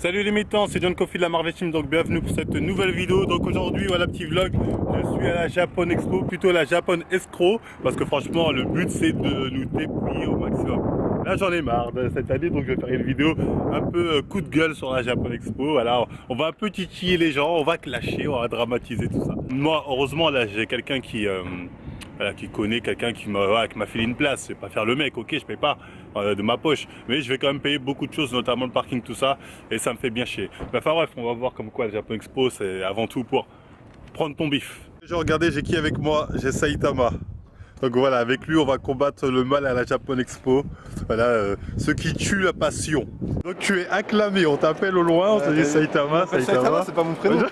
Salut les militants, c'est John Coffey de la Marvel Team, donc bienvenue pour cette nouvelle vidéo. Donc aujourd'hui, voilà, petit vlog, je suis à la Japan Expo, plutôt la Japan Escrow, parce que franchement le but c'est de nous dépouiller au maximum. Là j'en ai marre de cette année, donc je vais faire une vidéo un peu coup de gueule sur la Japan Expo. Voilà, on va un peu titiller les gens, on va clasher, on va dramatiser tout ça. Moi heureusement là j'ai quelqu'un qui connaît, quelqu'un qui m'a filé une place. Je vais pas faire le mec, ok, je paye pas de ma poche, mais je vais quand même payer beaucoup de choses, notamment le parking, tout ça, et ça me fait bien chier. Mais enfin bref, on va voir comme quoi le Japan Expo c'est avant tout pour prendre ton bif. Regardez, j'ai qui avec moi? J'ai Saitama. Donc voilà, avec lui on va combattre le mal à la Japan Expo. Voilà, ce qui tue la passion. Donc tu es acclamé, on t'appelle au loin, on te dit Saitama, Saitama. C'est pas mon prénom.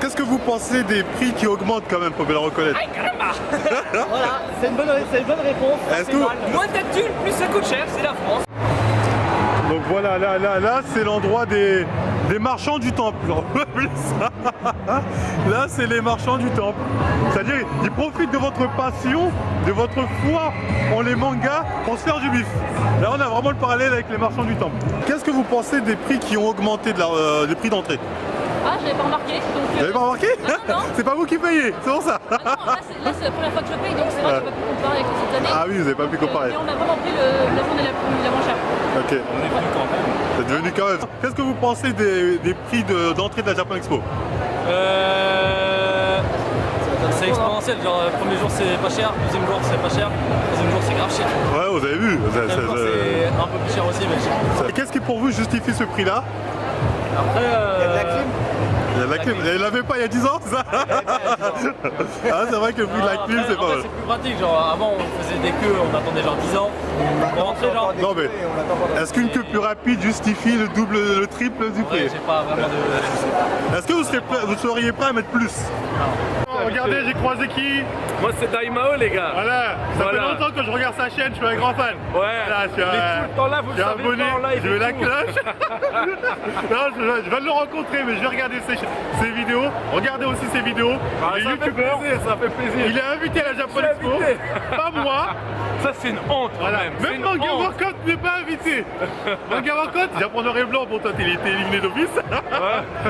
Qu'est-ce que vous pensez des prix qui augmentent quand même, faut bien le reconnaître? Voilà, c'est une bonne réponse. Est-ce que... Moins t'as de thunes, plus ça coûte cher, c'est la France. Donc voilà, là c'est l'endroit des marchands du temple. Là c'est les marchands du temple. C'est-à-dire ils profitent de votre passion, de votre foi en les mangas pour se faire du bif. Là on a vraiment le parallèle avec les marchands du temple. Qu'est-ce que vous pensez des prix qui ont augmenté, des prix d'entrée? Ah, je l'avais pas remarqué. Vous l'avez pas remarqué? Non. C'est pas vous qui payez, c'est pour ça. Ah non, là c'est la première fois que je paye, donc c'est vrai que je peux pas pu comparer avec cette année. Ah oui, vous n'avez pas pu comparer. Mais on a vraiment pris la journée la moins chère. Ok. On est venu quand même. Vous êtes venu quand même. Qu'est-ce que vous pensez des prix d'entrée de la Japan Expo? C'est exponentiel, genre premier jour c'est pas cher, deuxième jour c'est pas cher, troisième jour c'est grave cher. Ouais, vous avez vu. C'est un peu plus cher aussi, mais qu'est-ce qui pour vous justifie ce prix-là? après Il y a de la clim. Il y a de la clim. Il l'avait pas il y a 10 ans, c'est ça? Ah, c'est vrai que le prix de la clim, c'est pas mal. C'est plus pratique, genre avant on faisait des queues, on attendait genre 10 ans. On rentrait genre. Non mais, est-ce qu'une queue plus rapide justifie le double, le triple du prix? Ouais, j'ai pas vraiment de... Est-ce que vous seriez prêt à mettre plus? Regardez, j'ai croisé qui? Moi c'est Daimao les gars. Voilà, ça fait longtemps que je regarde sa chaîne, je suis un grand fan. Ouais, voilà, mais tout le temps là, vous le savez abonné, pas en live. je veux la cloche. Non, je vais le rencontrer, mais je vais regarder ses vidéos. Regardez aussi ses vidéos. Ah, les ça youtubeurs. fait plaisir, ça fait plaisir. Il est invité à la Japan Expo. Pas moi. Ça c'est une honte quand Voilà. même. Même Manga Workout n'est pas invité. Manga Workout, Japon noir et blanc, pour toi il était éliminé d'office.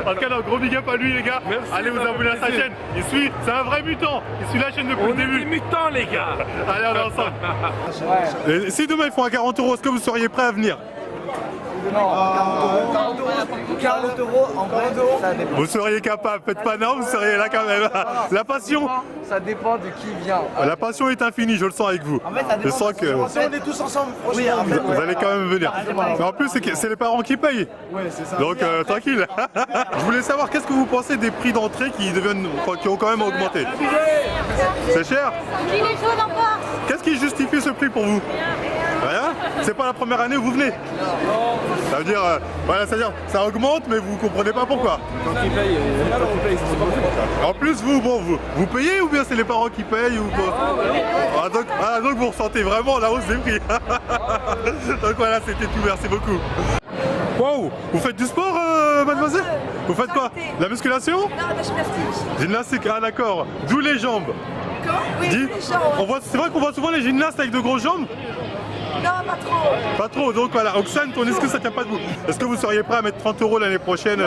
En tout cas, non, gros big up à lui les gars. Merci, allez vous ça abonner à fait sa plaisir. chaîne. C'est un vrai mutant. Il suit la chaîne depuis On le est début. des mutants les gars. Allez, on est ensemble. Et si demain ils font à 40 €, est-ce que vous seriez prêt à venir? Non, 40 euros en vrai, ça dépend. Vous seriez capable, faites pas non, vous seriez là quand même. La passion, Ça dépend de qui vient. la passion est infinie, je le sens avec vous. En fait, ça Je dépend. sens que Si on est tous ensemble, franchement, vous allez quand même venir. Mais en plus, c'est les parents qui payent. c'est ça. Donc tranquille. Je voulais savoir qu'est-ce que vous pensez des prix d'entrée qui ont quand même augmenté. C'est cher? Gilets jaunes encore. Qu'est-ce qui justifie ce prix pour vous? Rien? C'est pas la première année où vous venez? Ça veut dire, voilà, c'est-à-dire, ça augmente, mais vous comprenez pas pourquoi. En plus, vous payez ou bien c'est les parents qui payent ou quoi? Donc vous ressentez vraiment la hausse des prix. Donc voilà, c'était tout, merci beaucoup. Wow, vous faites du sport, mademoiselle? Vous faites quoi? La musculation? Non, la gymnastique. Gymnastique, ah d'accord. D'où les jambes. Comment? Oui, Dis, les jambes. c'est vrai qu'on voit souvent les gymnastes avec de grosses jambes? Non, pas trop. Pas trop, donc voilà. Oxane, ton excuse, ça tient pas debout. Est-ce que vous seriez prêt à mettre 30 € l'année prochaine?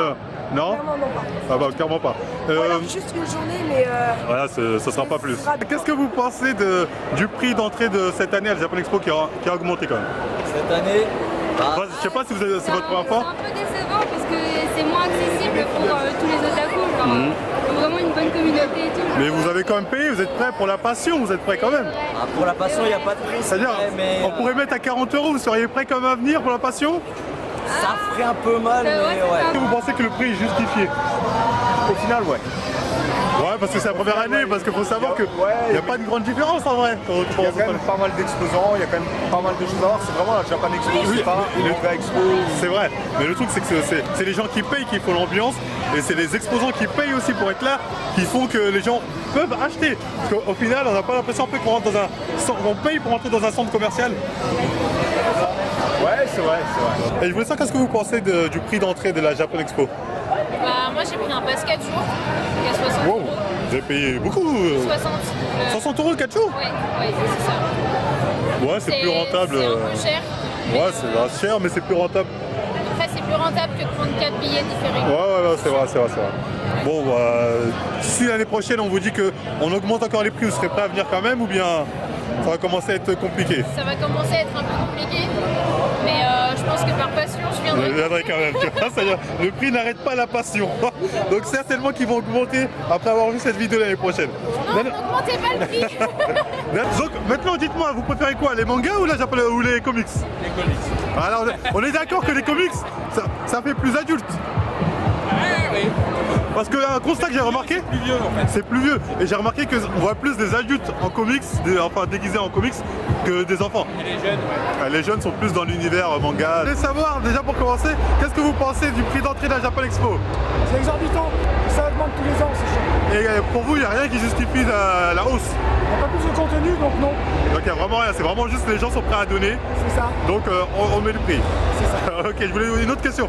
Non? Clairement, non, pas. Ah bah, clairement pas. Ou alors juste une journée, mais Voilà, ça sera pas plus. Qu'est-ce que vous pensez du prix d'entrée de cette année à la Japan Expo qui a augmenté quand même? Cette année, Je sais pas si c'est votre première fois. C'est un peu décevant parce que c'est moins accessible pour tous les otaku. Genre, vraiment une bonne communauté et tout. Mais vous avez quand même payé, vous êtes prêts pour la passion, vous êtes prêts quand même. pour la passion il n'y a pas de prix. C'est-à-dire, mais on pourrait mettre à 40 €, vous seriez prêts quand même à venir pour la passion? ça ferait un peu mal, mais ouais, c'est ouais. ça. Est-ce que vous pensez que le prix est justifié? Au final, ouais. Ouais, parce que c'est la première année, parce qu'il faut savoir qu'il n'y a pas de grande différence en vrai. Il y a quand même pas mal d'exposants, il y a quand même pas mal de choses à voir. C'est vraiment la Japan Expo, c'est pas une Manga Expo. C'est vrai, mais le truc c'est que c'est les gens qui payent qui font l'ambiance et c'est les exposants qui payent aussi pour être là qui font que les gens peuvent acheter. Parce qu'au final, on n'a pas l'impression qu'on rentre dans un centre, on paye pour entrer dans un centre commercial. Ouais, c'est vrai, c'est vrai. Et je voulais savoir qu'est-ce que vous pensez du prix d'entrée de la Japan Expo? Bah, moi j'ai pris un pass 4 jours, qui est 60 Wow, €. vous avez payé beaucoup 60. 60 € 4 jours? Ouais, c'est ça. Ouais, c'est plus rentable. C'est un peu cher. Ouais, c'est cher, mais c'est plus rentable. Après, c'est plus rentable que de prendre 4 billets différés. Ouais, c'est vrai. Bon, si l'année prochaine on vous dit qu'on augmente encore les prix, vous serez prêt à venir quand même ou bien ça va commencer à être compliqué? Ça va commencer à être un peu compliqué, mais je pense que par passion, je Je viendrai. viendrai quand même, tu vois, c'est-à-dire, le prix n'arrête pas la passion. Donc certainement qu'ils vont augmenter après avoir vu cette vidéo l'année prochaine. Non, n'augmentez pas le prix. Donc maintenant dites-moi, vous préférez quoi, les mangas ou, ou les comics? Les comics. Alors on est d'accord que les comics, ça fait plus adulte. Oui. Parce qu'un constat que j'ai remarqué, C'est plus vieux en fait. c'est plus vieux. Et j'ai remarqué qu'on voit plus des adultes en comics, enfin déguisés en comics, que des enfants. Et les jeunes, ouais. Les jeunes sont plus dans l'univers manga. Je voulais savoir, déjà pour commencer, qu'est-ce que vous pensez du prix d'entrée de la Japan Expo? C'est exorbitant. Ça augmente tous les ans, c'est chiant. Et pour vous, il n'y a rien qui justifie la hausse? Il n'y a pas plus de contenu, donc non. Donc il n'y a vraiment rien, c'est vraiment juste les gens sont prêts à donner. C'est ça. Donc on met le prix. C'est ça. Ok, je voulais une autre question.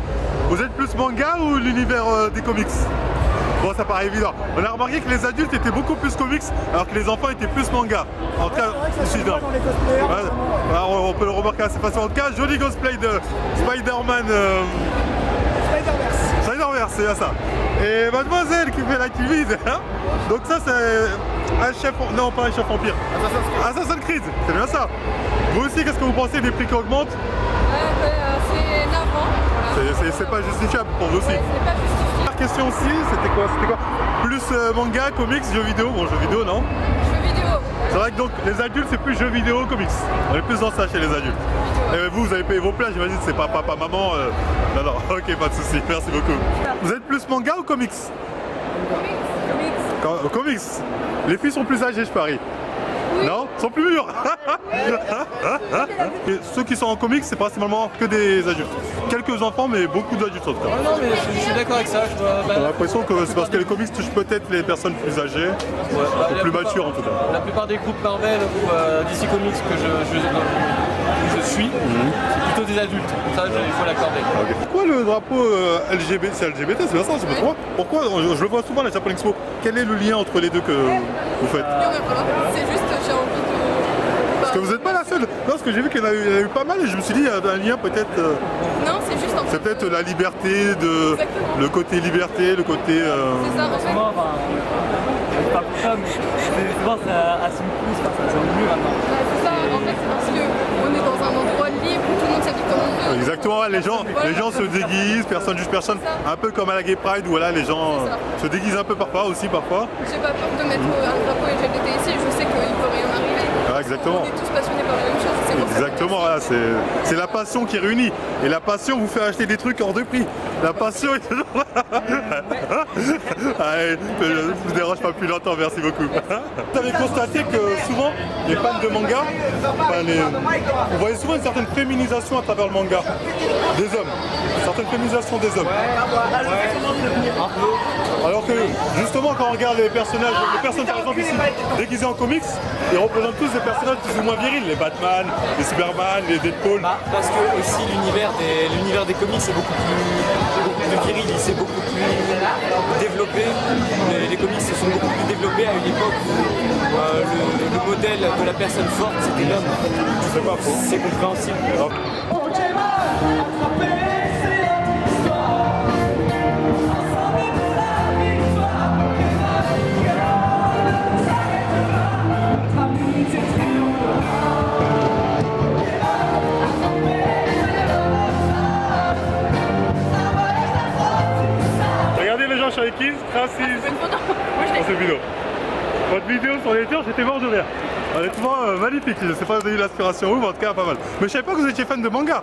Vous êtes plus manga ou l'univers des comics? Bon, ça paraît évident. On a remarqué que les adultes étaient beaucoup plus comics, alors que les enfants étaient plus manga. En tout cas, C'est vrai que ça se ici, voit dans les cosplayers. ouais, notamment. alors, on peut le remarquer assez facilement. En tout cas, joli cosplay de Spider-Man. Spider-Verse. Spider-Verse, c'est bien ça. Et mademoiselle qui fait la timide. Hein, donc ça, c'est un chef... Non, pas un chef empire. Assassin's Creed, c'est bien ça. Vous aussi, qu'est-ce que vous pensez des prix qui augmentent? C'est navrant. C'est pas justifiable pour vous aussi. C'est pas justifié. La question aussi, c'était quoi? Plus manga, comics, jeux vidéo. Bon, jeux vidéo, non? Jeux vidéo. C'est vrai que donc les adultes, c'est plus jeux vidéo, comics. On est plus dans ça chez les adultes. Et vous avez payé vos plats, j'imagine, c'est pas papa, maman. Non, non, ok, pas de soucis, merci beaucoup. Vous êtes plus manga ou comics? Comics. Les filles sont plus âgées, je parie. Non? Sont plus mûres. Et ceux qui sont en comics, c'est principalement que des adultes. Quelques enfants, mais beaucoup d'adultes en tout cas. Non, mais je suis d'accord avec ça. J'ai l'impression que c'est parce que les comics touchent peut-être les personnes plus âgées, ou plus matures en tout cas. La plupart des groupes Marvel ou DC Comics que je suis, c'est plutôt des adultes. Ça, il faut l'accorder. Pourquoi le drapeau LGBT, c'est LGBT, c'est bien ça, je me trompe? Pourquoi? Je le vois souvent à la Japan Expo. Quel est le lien entre les deux que vous faites? C'est juste, j'ai envie de. Parce que vous n'êtes pas la seule. Non, parce que j'ai vu qu'il y en a eu pas mal et je me suis dit, il y a un lien peut-être. Non, c'est juste en fait. C'est peut-être la liberté, le côté liberté, le côté. C'est ça, en fait. Moi, enfin, pas pour ça, mais souvent ça assume plus, ça assume mieux maintenant. C'est ça, en fait, c'est parce qu'on est dans un endroit libre où tout le monde s'habille comme on veut. Exactement, les gens se déguisent, personne juge personne. Un peu comme à la Gay Pride où voilà, les gens se déguisent un peu parfois aussi parfois. J'ai pas peur de mettre un drapeau LGBT ici, je sais qu'il peut rien arriver. Ah, exactement. On est tous passionnés par la même chose. C'est pour ça. Exactement, voilà, c'est la passion qui réunit. Et la passion vous fait acheter des trucs hors de prix. La passion est toujours là. Allez, je ne vous dérange pas plus longtemps, merci beaucoup. Vous avez constaté que souvent, les fans de manga, vous voyez souvent une certaine féminisation à travers le manga des hommes. Une certaine féminisation des hommes. Alors que justement quand on regarde les personnes par exemple ici déguisés en comics, ils représentent tous des personnages plus ou moins virils, les Batman, les Superman, les Deadpool. Parce que aussi l'univers des comics est beaucoup plus viril, c'est beaucoup plus développé. Les comics se sont beaucoup plus développés à une époque où le modèle de la personne forte c'était l'homme. C'est pas faux. C'est compréhensible. Regardez les gens, je suis avec Kiz, Tracis, dans cette vidéo. Votre vidéo sur les tours, j'étais mort de rire. Honnêtement, magnifique, je sais pas si vous avez eu l'inspiration où, mais en tout cas pas mal. Mais je savais pas que vous étiez fan de manga.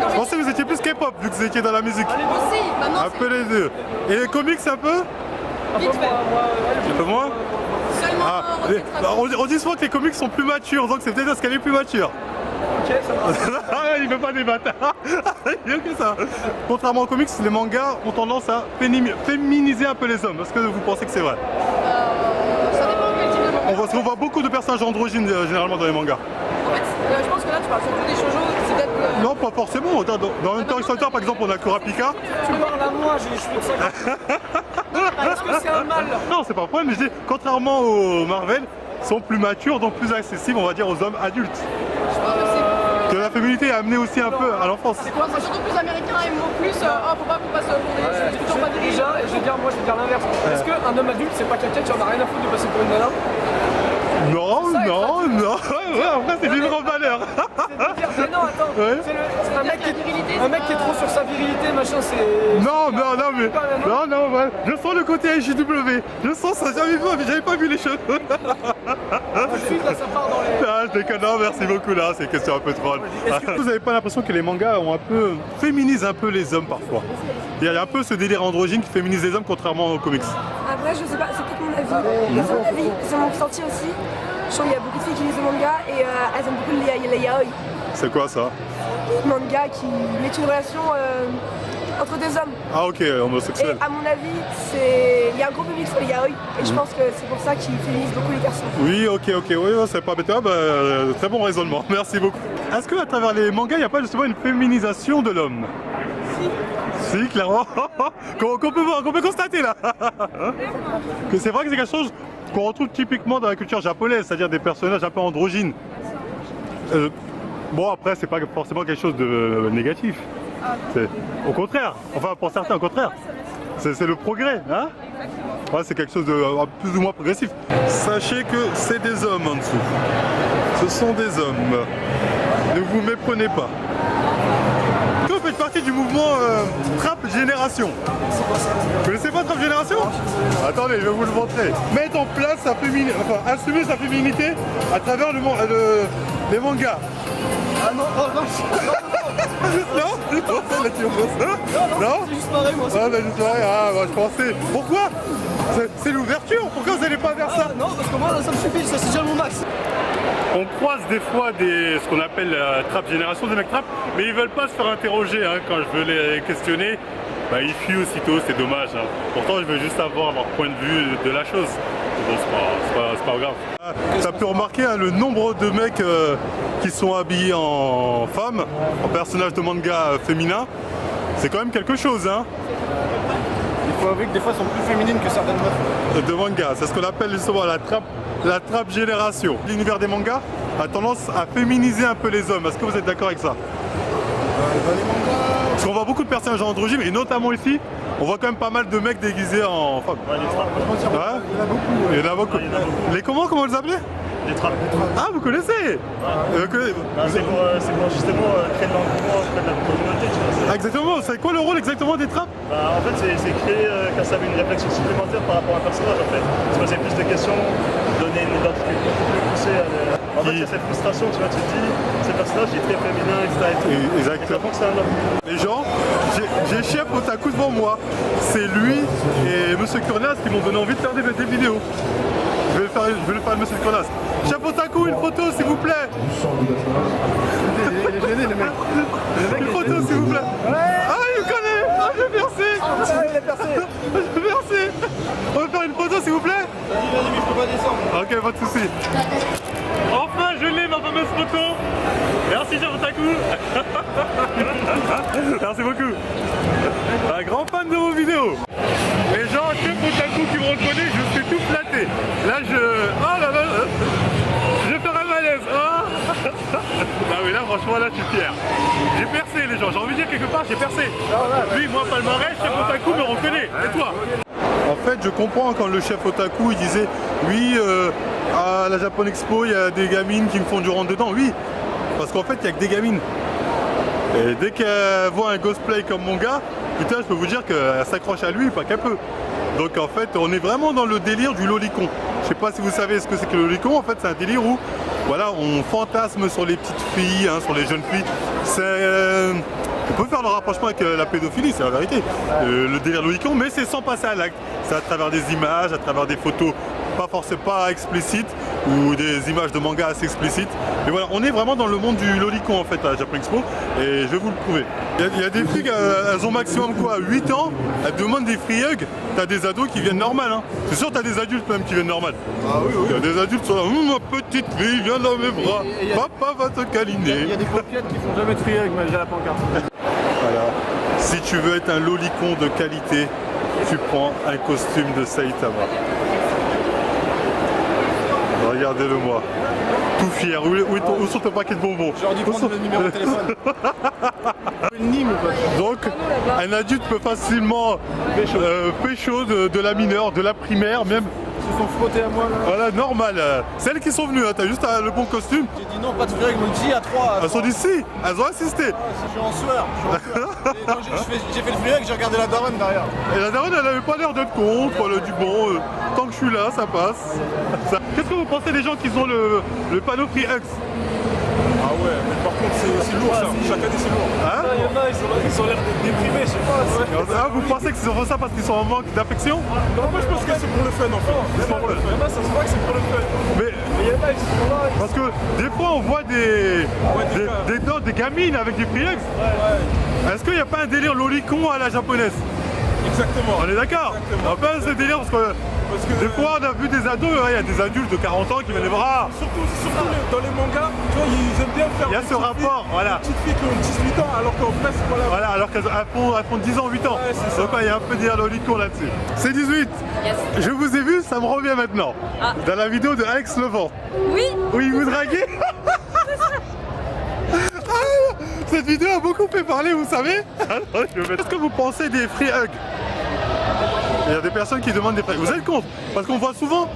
Je pensais que vous étiez plus K-pop vu que vous étiez dans la musique. Aussi, maintenant Un peu les deux. Et les comics un peu? c'est vite fait. Un peu moins? Seulement Ah, on dit souvent que les comics sont plus matures, donc c'est peut-être parce qu'elle est plus mature. Ok, ça va. Ah, il veut pas débattre. Il est ok ça. Contrairement aux comics, les mangas ont tendance à féminiser un peu les hommes. Est-ce que vous pensez que c'est vrai? Ça dépend quel type de manga. On voit beaucoup de personnages androgynes généralement dans les mangas. En fait, je pense que là tu parles surtout des shoujo, c'est peut-être. Non, pas forcément. Dans Hunter x Hunter, par exemple, on a Kurapika. Tu parles à moi, j'ai les cheveux de ça. Est-ce que c'est un mal? Non, c'est pas un problème, mais je dis, contrairement aux Marvel, sont plus matures, donc plus accessibles, on va dire, aux hommes adultes. Je pense que c'est Que la féminité a amené aussi un peu à l'enfance. C'est quoi? C'est surtout que les Américains aiment plus. Faut pas qu'on passe pour des futurs pas dirigés. Déjà, je vais dire l'inverse. Est-ce qu'un homme adulte, c'est pas quelqu'un qui en a rien à foutre de passer pour une nana? Non. Ouais, après, c'est d'une grande valeur. Mais non, attends. Ouais. C'est un mec qui est trop sur sa virilité, machin, c'est. Non, ouais. Je sens le côté HJW. Je sens ça, j'avais pas vu les choses. Tout de suite, là, ça part dans les. Ah, je déconne, non, merci beaucoup là, c'est une question un peu troll. Vous n'avez pas l'impression que les mangas ont un peu féminisent un peu les hommes parfois? Il y a un peu ce délire androgyne qui féminise les hommes contrairement aux comics. Après, je sais pas, c'est peut-être mon avis. C'est mon ressenti aussi. Je trouve qu'il y a beaucoup de filles qui lisent le manga et elles aiment beaucoup les yaoi. C'est quoi ça? Manga qui met une relation entre des hommes. Ah ok, homosexuel. Et à mon avis, il y a un gros public sur les yaoi et je pense que c'est pour ça qu'ils féminisent beaucoup les garçons. Oui, ok, oui, c'est pas bête. Très bon raisonnement, merci beaucoup. Est-ce qu'à travers les mangas, il n'y a pas justement une féminisation de l'homme? Si, clairement. qu'on peut constater là. Que c'est vrai que c'est quelque chose qu'on retrouve typiquement dans la culture japonaise, c'est-à-dire des personnages un peu androgynes. Bon, après, c'est pas forcément quelque chose de négatif. Au contraire, enfin pour certains, au contraire. C'est le progrès, hein? Ouais, c'est quelque chose de plus ou moins progressif. Sachez que c'est des hommes en dessous. Ce sont des hommes. Ne vous méprenez pas. Vous faites partie du mouvement Trap Génération. Vous connaissez pas Trap Génération? Attendez, je vais vous le montrer. Mettre en place assumer sa féminité à travers les mangas. Ah non, Non, c'est juste pareil, moi. Je pensais. Pourquoi? C'est l'ouverture. Pourquoi vous n'allez pas vers ça? Non, parce que moi, ça me suffit, ça c'est déjà mon max. On croise des fois ce qu'on appelle la trap génération, des mecs trap, mais ils veulent pas se faire interroger hein, quand je veux les questionner. Bah, ils fuient aussitôt, c'est dommage. Hein. Pourtant, je veux juste avoir leur point de vue de la chose. Bon, c'est pas grave. T'as pu remarquer hein, le nombre de mecs qui sont habillés en femmes, en personnages de manga féminins. C'est quand même quelque chose. Hein. Il faut avouer que des fois elles sont plus féminines que certaines meufs. De manga, c'est ce qu'on appelle justement la trap génération. L'univers des mangas a tendance à féminiser un peu les hommes. Est-ce que vous êtes d'accord avec ça? Dans les mangas. Parce qu'on voit beaucoup de personnages androgynes, et notamment ici, on voit quand même pas mal de mecs déguisés en femmes. Ouais, les trappes. Il y en a beaucoup. Les comment vous les appelez? Les trappes. Ah, vous connaissez? C'est pour justement créer de l'engouement auprès de la communauté, tu vois. Ah, exactement, c'est quoi le rôle exactement des trappes? En fait, c'est créer quand ça avait une réflexion supplémentaire par rapport à un personnage en fait. Se poser plus de questions, donner une identité beaucoup plus poussée. En fait, il y a cette frustration, tu vois, tu te dis, ce personnage il est très féminin, etc. Exactement. Et c'est un homme. Les gens, j'ai Chef Otaku devant moi. C'est lui et Monsieur Kurnas qui m'ont donné envie de faire des vidéos. Je vais le faire à Monsieur Kurnas. Chef Otaku, une photo s'il vous plaît. Il est gêné, le mec. Une photo s'il vous plaît. Ah, il me connaît. Ah, je vais percer. Il est percé. Je vais percer. On va faire une photo s'il vous plaît. Vas-y, mais je peux pas descendre. Ok, pas de soucis. Enfin, je l'ai, ma fameuse photo. Merci, Chef Otaku. Merci beaucoup. Un grand fan de vos vidéos. Les gens, Chef Otaku qui me reconnaissent, je suis tout flatté. Là, oh là là. Je vais faire un malaise. Oh. Ah oui, là, franchement, là, je suis fier. J'ai percé, les gens. J'ai envie de dire quelque part, j'ai percé. Lui, moi, palmarès, Chef Otaku me reconnaît. Et toi? En fait, je comprends quand le chef Otaku il disait oui, à la Japan Expo, il y a des gamines qui me font du rentre dedans. Oui, parce qu'en fait, il n'y a que des gamines. Et dès qu'elle voit un cosplay comme mon gars, putain, je peux vous dire qu'elle s'accroche à lui, pas qu'un peu. Donc en fait, on est vraiment dans le délire du lolicon. Je sais pas si vous savez ce que c'est que le lolicon. En fait, c'est un délire où voilà, on fantasme sur les petites filles, hein, sur les jeunes filles. On peut faire le rapprochement avec la pédophilie, c'est la vérité. Le délire lolicon, mais c'est sans passer à l'acte. C'est à travers des images, à travers des photos pas forcément pas explicites ou des images de manga assez explicites. Mais voilà, on est vraiment dans le monde du lolicon en fait à la Japan Expo et je vais vous le prouver. Il y a des filles, elles ont maximum quoi, 8 ans, elles demandent des free hugs, t'as des ados qui viennent normal. Hein. C'est sûr t'as des adultes même qui viennent normal. Ah oui, oui. Il y a des adultes qui sont là, ma petite fille, viens dans mes bras, papa va te câliner. Il y a des paupiètes qui font jamais de free hug, mais j'ai la pancarte. Voilà. Si tu veux être un lolicon de qualité, tu prends un costume de Saitama. Regardez-le moi. Tout fier. Où sont tes paquets de bonbons? J'aurais dû prendre le numéro de téléphone. Nîmes ou quoi? Donc, un adulte peut facilement pécho de la mineure, de la primaire, même. Ils se sont frottés à moi là. Voilà, normal. Celles qui sont venues, hein, t'as juste le bon costume. J'ai dit non, pas de frère, ils m'ont dit à 3. Elles sont d'ici, elles ont assisté. Je suis en sueur. Et quand j'ai fait le frère, j'ai regardé la daronne derrière. Et la daronne, elle avait pas l'air d'être contre, elle a dit bon, tant que je suis là, ça passe. Qu'est-ce que vous pensez des gens qui ont le panneau Free Hugs? Ah ouais, mais par contre c'est lourd ça, chaque année c'est lourd. Hein? Il y en a, ils ont l'air d'être déprimés, je sais pas. Ah, vous pensez qu'ils font ça parce qu'ils sont en manque d'affection? Non, moi je pense que c'est pour le fun enfin. Il y en a, ça se voit que c'est pour le fun. Mais il y en a, ils sont là. parce que des fois on voit des gamines avec des Free Hugs. Ouais. Est-ce qu'il n'y a pas un délire lolicon à la japonaise? Exactement. On est d'accord? Exactement. Un peu ce délire parce que des fois on a vu des ados, il y a des adultes de 40 ans qui viennent les voir. Surtout dans les mangas, tu vois, ils aiment bien faire. Il y a ce rapport, voilà. Des petites filles qui ont 18 ans alors qu'en fait c'est pas la. Voilà, alors qu'elles font 10 ans, 8 ans. Ouais, c'est ça. Donc il y a un peu de lolicon là-dessus. C'est 18. Yes. Je vous ai vu, ça me revient maintenant. Ah. Dans la vidéo de Alex Levent. Oui. Où il vous draguait. Cette vidéo a beaucoup fait parler, vous savez. Qu'est-ce que vous pensez des free hugs? Il y a des personnes qui demandent des free hugs. Vous êtes contre? Parce qu'on voit souvent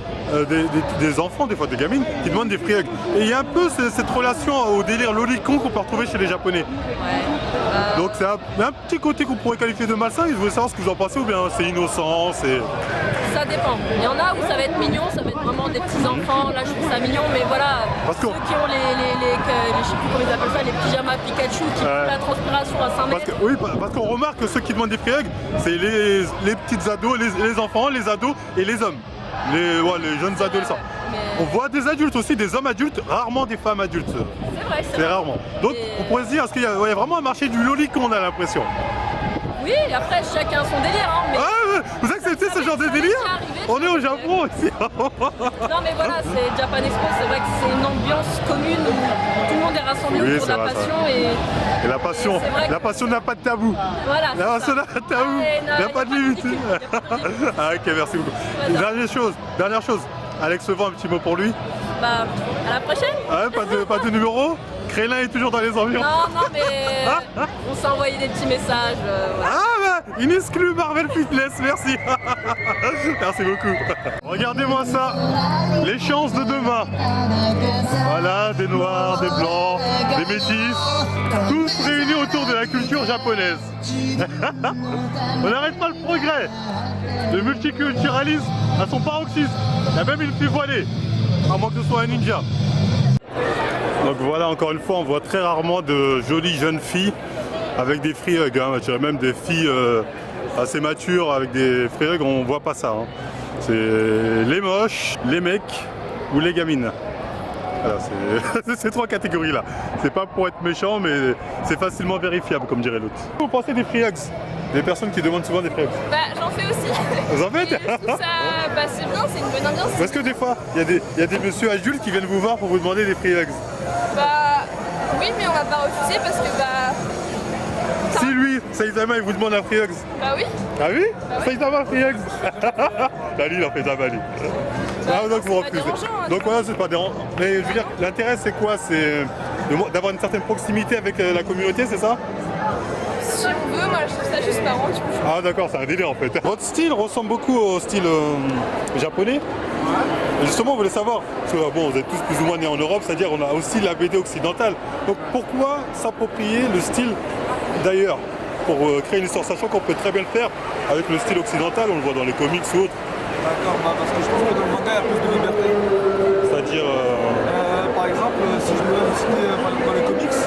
des enfants, des fois des gamines, qui demandent des free hugs. Et il y a un peu cette relation au délire lolicon qu'on peut retrouver chez les Japonais. Ouais. Donc c'est un petit côté qu'on pourrait qualifier de malsain. Je voulais savoir ce que vous en pensez ou bien c'est innocent, c'est... Ça dépend. Il y en a où ça va être mignon, ça va être vraiment des petits enfants. Là, je trouve ça mignon, mais voilà. Parce que- ceux qui ont je sais plus comment ils appellent ça, les pyjamas Pikachu qui font la transpiration à 5 mètres. Oui, parce qu'on remarque que ceux qui demandent des free hugs, c'est les petits ados, les enfants, les ados et les hommes. Les jeunes ados, les enfants. On voit des adultes aussi, des hommes adultes, rarement des femmes adultes. C'est vrai, C'est rarement. Donc on pourrait se dire, est-ce qu'il y a vraiment un marché du lolicon, on a l'impression? Oui, après chacun son délire, hein, mais... Ah, vous acceptez ce genre de délire? On est au Japon aussi. Non mais voilà, c'est Japan Expo, c'est vrai que c'est une ambiance commune où tout le monde est rassemblé Oui, autour de c'est la vrai, passion Et la passion n'a pas de tabou. Voilà, La passion n'a pas de tabou. Il n'y a pas de limite. Ah ok, merci beaucoup. Dernière chose. Alex Levent, un petit mot pour lui. Bah, à la prochaine. Ouais, pas de numéro. Crélin est toujours dans les ambiances. Non, mais on s'est envoyé des petits messages. Voilà. Ah bah, une exclue Marvel Fitness, merci. Merci beaucoup. Regardez-moi ça, les chances de demain. Voilà, des noirs, des blancs, des métis, tous réunis autour de la culture japonaise. On n'arrête pas le progrès. Le multiculturalisme à son paroxysme. Il y a même une fille voilée, à moins que ce soit un ninja. Donc voilà, encore une fois, on voit très rarement de jolies jeunes filles avec des free hugs, hein. Je dirais même des filles assez matures avec des free hugs, on voit pas ça. Hein. C'est les moches, les mecs ou les gamines. Voilà, c'est ces trois catégories-là. C'est pas pour être méchant, mais c'est facilement vérifiable, comme dirait l'autre. Vous pensez des free hugs? Des personnes qui demandent souvent des free hugs? Bah, j'en fais aussi. Vous en faites? Et je trouve ça, bah, c'est bien, c'est une bonne ambiance. Parce que des fois, il y a des messieurs adultes qui viennent vous voir pour vous demander des free hugs. Bah, oui, mais on va pas refuser parce que, bah, Si lui, Saitama, il vous demande un free hugs. bah oui. Ah oui, oui. Saitama free hugs. Bah lui, il en fait un bali. Ah, donc vous c'est pas refusez. dérangeant, hein, Donc voilà, c'est pas dérangeant. Mais je veux dire, l'intérêt c'est quoi? C'est d'avoir une certaine proximité avec la communauté, c'est ça? Si on veut, moi je trouve ça juste marrant, du coup. Ah d'accord, c'est un délire en fait. Votre style ressemble beaucoup au style japonais. Et justement, on voulait savoir, parce que bon, vous êtes tous plus ou moins nés en Europe, c'est-à-dire on a aussi la BD occidentale. Donc pourquoi s'approprier le style d'ailleurs pour créer une histoire, sachant qu'on peut très bien le faire avec le style occidental, on le voit dans les comics ou autres. D'accord, bah parce que je pense que dans le manga il y a plus de liberté. C'est-à-dire... Par exemple, si je me dois citer dans les comics,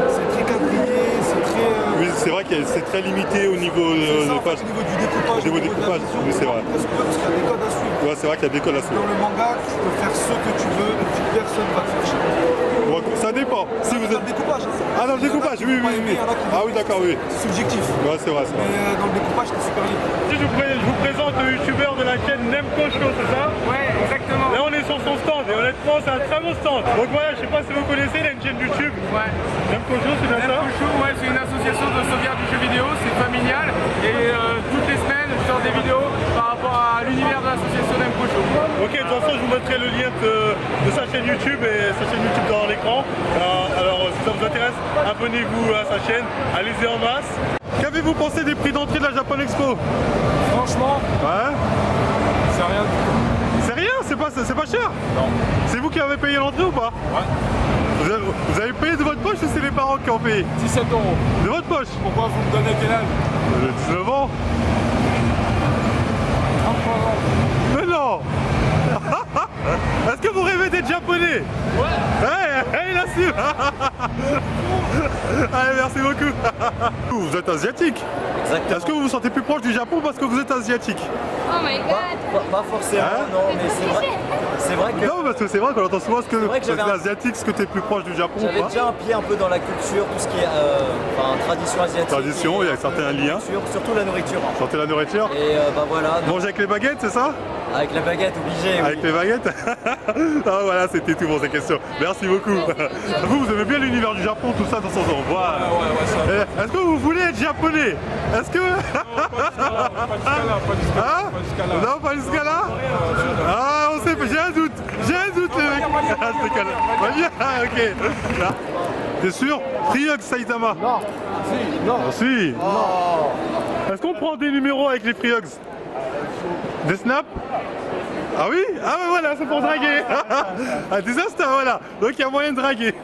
c'est très quadrillé, c'est très... Oui, c'est vrai que c'est très limité au niveau au page. niveau du découpage, Au niveau du découpage, oui, c'est vrai. Parce qu'il y a des codes à suivre. Ouais, c'est vrai qu'il y a des codes à suivre. Dans le manga, tu peux faire ce que tu veux et puis personne va te faire chier. Bon, ça dépend. Si vous Dans êtes... le découpage. Ah, dans le découpage, oui. Ah oui, d'accord, oui. C'est subjectif. Ouais, c'est vrai, c'est vrai. Mais dans le découpage, c'est super libre. Je vous présente le youtubeur de la chaîne Nemco Show, c'est ça? Ouais, exactement. Là, on est sur son stand et honnêtement, c'est un très beau stand. Donc voilà, je sais pas si vous connaissez, il a une chaîne YouTube. Ouais. Nemco Show, c'est bien ça? Nemco, ouais, c'est une association de sauvegarde du jeu vidéo, c'est familial et toutes les semaines je sors des vidéos par rapport à l'univers de l'association Nemco. Ok, de toute façon, je vous mettrai le lien de sa chaîne YouTube et sa chaîne YouTube dans l'écran. Alors, si ça vous intéresse, abonnez-vous à sa chaîne, allez-y en masse. Qu'avez-vous pensé des prix d'entrée de la Japan Expo? Franchement, Ouais. c'est rien du tout. C'est rien, c'est pas cher? Non. C'est vous qui avez payé l'entrée ou pas? Ouais. Vous avez payé de votre poche ou c'est les parents qui ont payé? 17 €. De votre poche? Pourquoi vous me donnez quel âge? 19 ans. 33 ans. Mais non. Est-ce que vous rêvez d'être japonais? Ouais. Il assume. Allez, merci beaucoup. Vous êtes asiatique. Exactement. Est-ce que vous vous sentez plus proche du Japon parce que vous êtes asiatique? Oh my god. Pas forcément, Hein? non, mais c'est vrai que Non, parce que c'est vrai qu'on entend souvent ce que vrai que c'est j'avais un- asiatique, ce que t'es plus proche du Japon ou j'avais pas? déjà un pied un peu dans la culture, tout ce qui est tradition asiatique. Tradition, et, il y a certains liens. Surtout la nourriture. Sentez la nourriture? Et bah voilà, donc, Manger avec les baguettes, c'est ça? avec la baguette obligée. Avec Oui. les baguettes. Ah voilà, c'était tout pour ces questions. Merci beaucoup. Vous aimez bien l'univers du Japon, tout ça dans son envoi. Ouais, ça. Est-ce que vous voulez être japonais? Est-ce que... Pas jusqu'à là. Hein? Pas jusqu'à là. Non, pas jusqu'à là? Ah, on sait pas, j'ai un doute, les mecs. Ah, je déconne. Va bien, ok. Là. T'es sûr? Ryuk Saitama? Non. Si, non. Ah, si. Est-ce qu'on prend des numéros avec les Free Hugs? Des snaps? Ah oui? Ah ouais, voilà, c'est pour draguer. Ah, des Insta, voilà. Donc il y a moyen de draguer.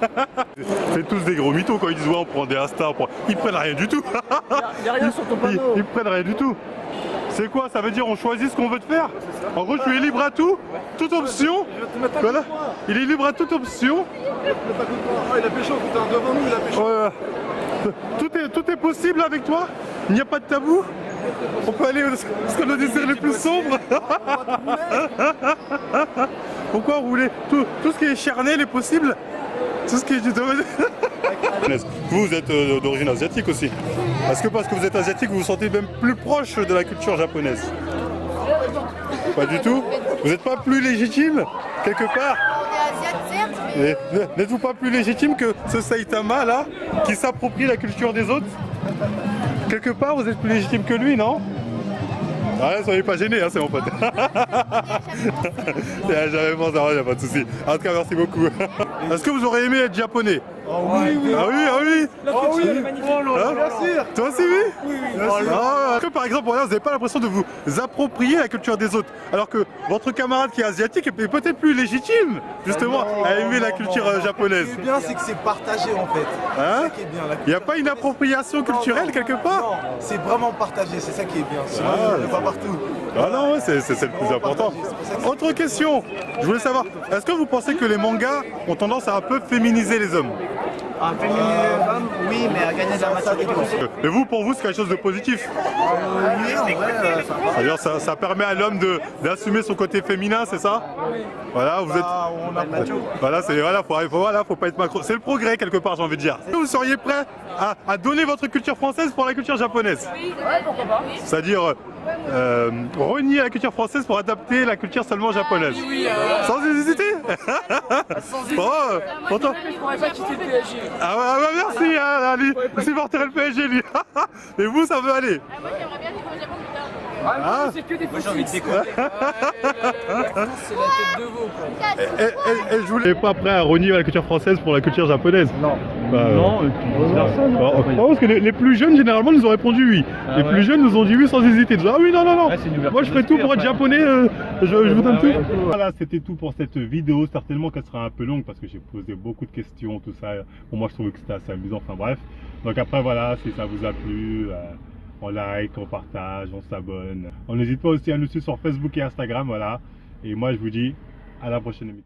C'est tous des gros mythos quand ils disent ouais, on prend des Insta. Ils prennent rien du tout. Il n'y a rien sur ton panneau. Ils prennent rien du tout. C'est quoi? Ça veut dire on choisit ce qu'on veut te faire? En gros, tu es libre à tout, toute option. Voilà. Il est libre à toute option. Il a pécho, putain, devant nous, il a pécho. Tout est possible avec toi. Il n'y a pas de tabou. On peut aller ce qu'on a désir le plus sombre. Pourquoi rouler? Tout ce qui est charnel est possible. Tout ce qui est du domaine. Vous êtes d'origine asiatique aussi. Est-ce que parce que vous êtes asiatique, vous vous sentez même plus proche de la culture japonaise? Pas du tout? Vous n'êtes pas plus légitime quelque part? N'êtes-vous pas plus légitime que ce Saitama là qui s'approprie la culture des autres? Quelque part vous êtes plus légitime que lui, non? Ouais, soyez pas gênés, hein, c'est mon pote. J'avais pensé, il n'y a pas de souci. En tout cas, merci beaucoup. Est-ce que vous aurez aimé être japonais? Ah oui. La culture est magnifique. Hein? Toi aussi, oui? Est-ce que par exemple, vous n'avez pas l'impression de vous approprier la culture des autres? Alors que votre camarade qui est asiatique est peut-être plus légitime, justement, à aimer la culture japonaise. Ce qui est bien, c'est que c'est partagé en fait. Hein? C'est ça qui est bien. Il n'y a pas une appropriation culturelle quelque part? Non, c'est vraiment partagé, c'est ça qui est bien. Sinon, il n'y a pas partout. Ah non, ouais, c'est le plus important. Autre question, je voulais savoir, est-ce que vous pensez que les mangas ont tendance à un peu féminiser les hommes? Un féminin femme, oui, mais à gagner de la maturité aussi. Mais vous, pour vous, c'est quelque chose de positif? Oui, en vrai, ça va. C'est-à-dire ça permet à l'homme d'assumer son côté féminin, c'est ça? Voilà, vous êtes... On a le macho. Voilà, faut pas être macro. C'est le progrès quelque part, j'ai envie de dire. Est-ce que vous seriez prêt à donner votre culture française pour la culture japonaise? Ouais, pourquoi pas. C'est-à-dire renier la culture française pour adapter la culture seulement japonaise. Sans hésiter. Pourtant... Je pourrais pas quitter le PSG. Ah ouais, merci, hein, lui, il supporterait le PSG, lui. Mais vous, ça veut aller. Moi j'aimerais bien vivre au Japon plus tard. Ah, c'est que des Moi j'ai envie de découvrir. C'est la tête de veau, quoi. Et je voulais pas prêt à renier la culture française pour la culture japonaise. Non. Non, parce que les plus jeunes généralement nous ont répondu oui. Les plus jeunes nous ont dit oui sans hésiter. Ils disent, ah oui, non. Moi je ferai tout pour être japonais, je vous donne tout. Voilà, c'était tout pour cette vidéo. Certainement qu'elle sera un peu longue parce que j'ai posé beaucoup de questions, tout ça. Pour moi je trouvais que c'était assez amusant, enfin bref. Donc après voilà, si ça vous a plu, on like, on partage, on s'abonne. On n'hésite pas aussi à nous suivre sur Facebook et Instagram, voilà. Et moi je vous dis à la prochaine émission.